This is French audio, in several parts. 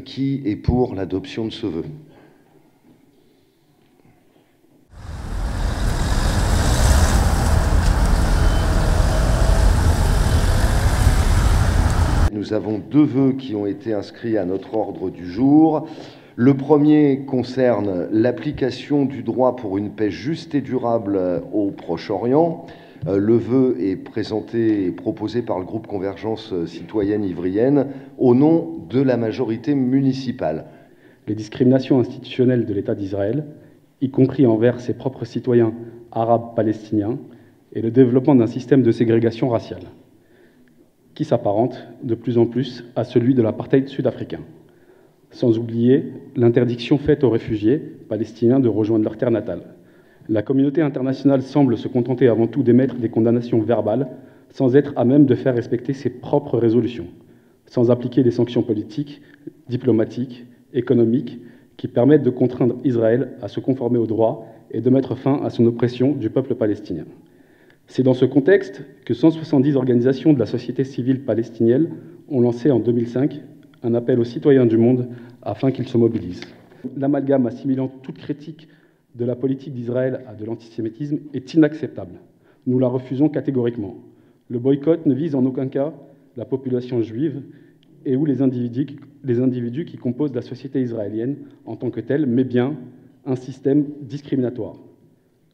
Qui est pour l'adoption de ce vœu? Nous avons deux vœux qui ont été inscrits à notre ordre du jour. Le premier concerne l'application du droit pour une paix juste et durable au Proche-Orient. Le vœu est présenté et proposé par le groupe Convergence citoyenne ivrienne au nom de la majorité municipale. Les discriminations institutionnelles de l'État d'Israël, y compris envers ses propres citoyens arabes palestiniens, et le développement d'un système de ségrégation raciale, qui s'apparente de plus en plus à celui de l'apartheid sud-africain. Sans oublier l'interdiction faite aux réfugiés palestiniens de rejoindre leur terre natale. La communauté internationale semble se contenter avant tout d'émettre des condamnations verbales sans être à même de faire respecter ses propres résolutions, sans appliquer des sanctions politiques, diplomatiques, économiques qui permettent de contraindre Israël à se conformer au droit et de mettre fin à son oppression du peuple palestinien. C'est dans ce contexte que 170 organisations de la société civile palestinienne ont lancé en 2005 un appel aux citoyens du monde afin qu'ils se mobilisent. L'amalgame assimilant toute critique de la politique d'Israël à de l'antisémitisme est inacceptable. Nous la refusons catégoriquement. Le boycott ne vise en aucun cas la population juive et ou les individus qui composent la société israélienne en tant que telle, mais bien un système discriminatoire,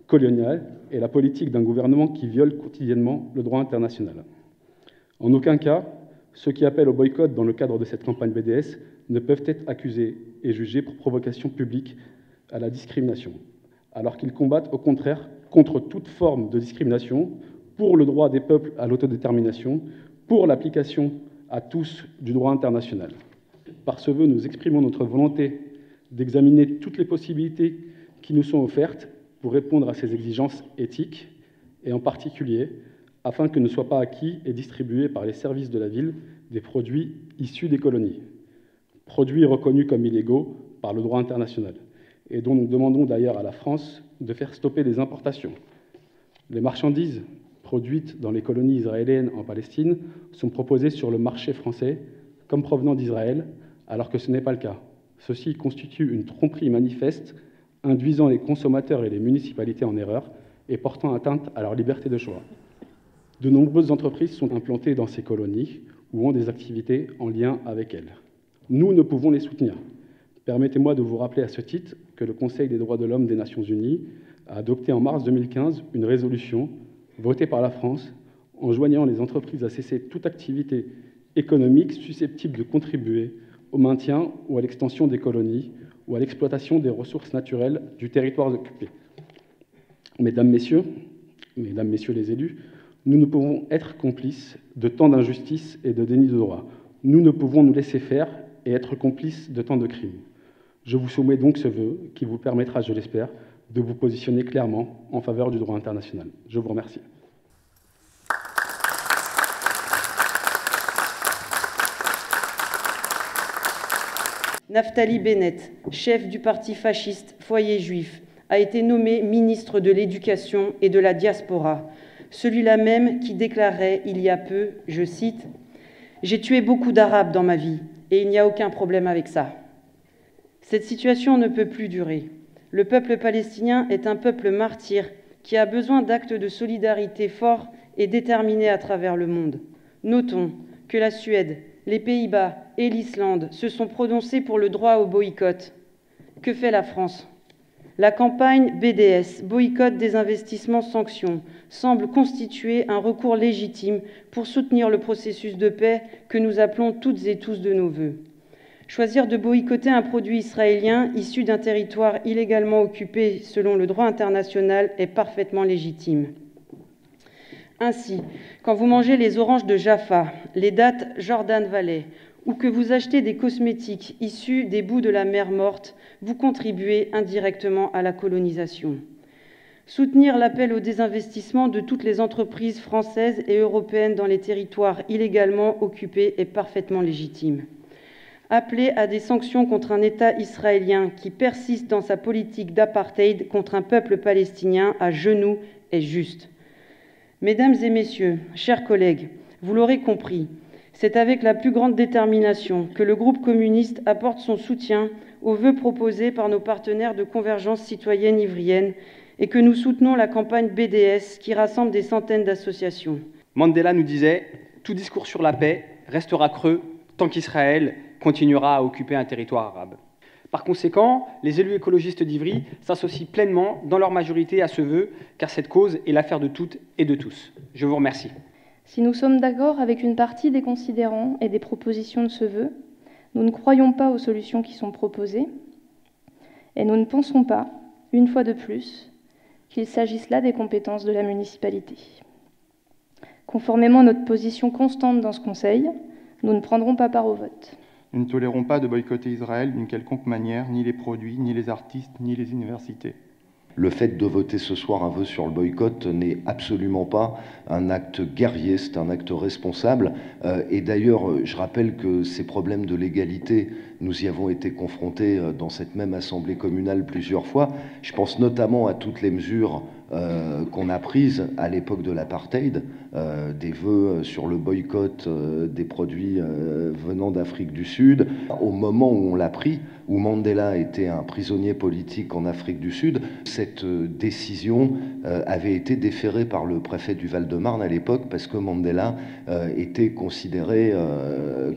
colonial et la politique d'un gouvernement qui viole quotidiennement le droit international. En aucun cas, ceux qui appellent au boycott dans le cadre de cette campagne BDS ne peuvent être accusés et jugés pour provocation publique à la discrimination, alors qu'ils combattent au contraire contre toute forme de discrimination, pour le droit des peuples à l'autodétermination, pour l'application à tous du droit international. Par ce vœu, nous exprimons notre volonté d'examiner toutes les possibilités qui nous sont offertes pour répondre à ces exigences éthiques, et en particulier afin que ne soient pas acquis et distribués par les services de la ville des produits issus des colonies, produits reconnus comme illégaux par le droit international, et dont nous demandons d'ailleurs à la France de faire stopper les importations. Les marchandises produites dans les colonies israéliennes en Palestine sont proposées sur le marché français comme provenant d'Israël, alors que ce n'est pas le cas. Ceci constitue une tromperie manifeste, induisant les consommateurs et les municipalités en erreur et portant atteinte à leur liberté de choix. De nombreuses entreprises sont implantées dans ces colonies ou ont des activités en lien avec elles. Nous ne pouvons les soutenir. Permettez-moi de vous rappeler à ce titre que le Conseil des droits de l'homme des Nations Unies a adopté en mars 2015 une résolution votée par la France enjoignant les entreprises à cesser toute activité économique susceptible de contribuer au maintien ou à l'extension des colonies ou à l'exploitation des ressources naturelles du territoire occupé. Mesdames, Messieurs les élus, nous ne pouvons être complices de tant d'injustices et de déni de droit. Nous ne pouvons nous laisser faire et être complices de tant de crimes. Je vous soumets donc ce vœu qui vous permettra, je l'espère, de vous positionner clairement en faveur du droit international. Je vous remercie. Naftali Bennett, chef du parti fasciste Foyer Juif, a été nommé ministre de l'Éducation et de la Diaspora, celui-là même qui déclarait il y a peu, je cite, « J'ai tué beaucoup d'Arabes dans ma vie et il n'y a aucun problème avec ça ». Cette situation ne peut plus durer. Le peuple palestinien est un peuple martyr qui a besoin d'actes de solidarité forts et déterminés à travers le monde. Notons que la Suède, les Pays-Bas et l'Islande se sont prononcés pour le droit au boycott. Que fait la France ? La campagne BDS, boycott des investissements sanctions, semble constituer un recours légitime pour soutenir le processus de paix que nous appelons toutes et tous de nos vœux. Choisir de boycotter un produit israélien issu d'un territoire illégalement occupé selon le droit international est parfaitement légitime. Ainsi, quand vous mangez les oranges de Jaffa, les dattes Jordan Valley, ou que vous achetez des cosmétiques issus des bouts de la mer Morte, vous contribuez indirectement à la colonisation. Soutenir l'appel au désinvestissement de toutes les entreprises françaises et européennes dans les territoires illégalement occupés est parfaitement légitime. Appeler à des sanctions contre un État israélien qui persiste dans sa politique d'apartheid contre un peuple palestinien à genoux est juste. Mesdames et messieurs, chers collègues, vous l'aurez compris, C'est avec la plus grande détermination que le groupe communiste apporte son soutien aux vœux proposés par nos partenaires de Convergence citoyenne ivrienne et que nous soutenons la campagne BDS qui rassemble des centaines d'associations. Mandela nous disait « Tout discours sur la paix restera creux tant qu'Israël continuera à occuper un territoire arabe ». Par conséquent, les élus écologistes d'Ivry s'associent pleinement dans leur majorité à ce vœu, car cette cause est l'affaire de toutes et de tous. Je vous remercie. Si nous sommes d'accord avec une partie des considérants et des propositions de ce vœu, nous ne croyons pas aux solutions qui sont proposées et nous ne pensons pas, une fois de plus, qu'il s'agisse là des compétences de la municipalité. Conformément à notre position constante dans ce Conseil, nous ne prendrons pas part au vote. Nous ne tolérons pas de boycotter Israël d'une quelconque manière, ni les produits, ni les artistes, ni les universités. Le fait de voter ce soir un vœu sur le boycott n'est absolument pas un acte guerrier, c'est un acte responsable. Et d'ailleurs, je rappelle que ces problèmes de légalité, nous y avons été confrontés dans cette même assemblée communale plusieurs fois. Je pense notamment à toutes les mesures qu'on a prises à l'époque de l'apartheid, des vœux sur le boycott des produits venant d'Afrique du Sud. Au moment où on l'a pris, où Mandela était un prisonnier politique en Afrique du Sud, cette décision avait été déférée par le préfet du Val-de-Marne à l'époque parce que Mandela était considéré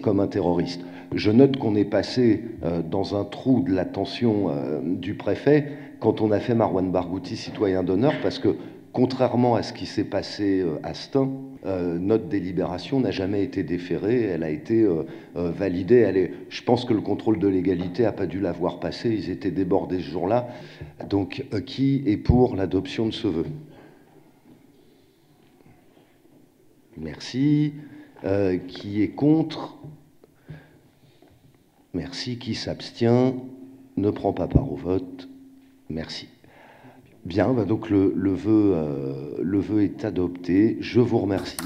comme un terroriste. Je note qu'on est passé dans un trou de l'attention du préfet quand on a fait Marwan Barghouti citoyen d'honneur, parce que contrairement à ce qui s'est passé à Stein, notre délibération n'a jamais été déférée, elle a été validée. Je pense que le contrôle de légalité n'a pas dû la voir passer, ils étaient débordés ce jour-là. Donc, qui est pour l'adoption de ce vœu? Merci. Qui est contre? Merci. Qui s'abstient? Ne prend pas part au vote. Merci. Bien, donc le vœu est adopté. Je vous remercie.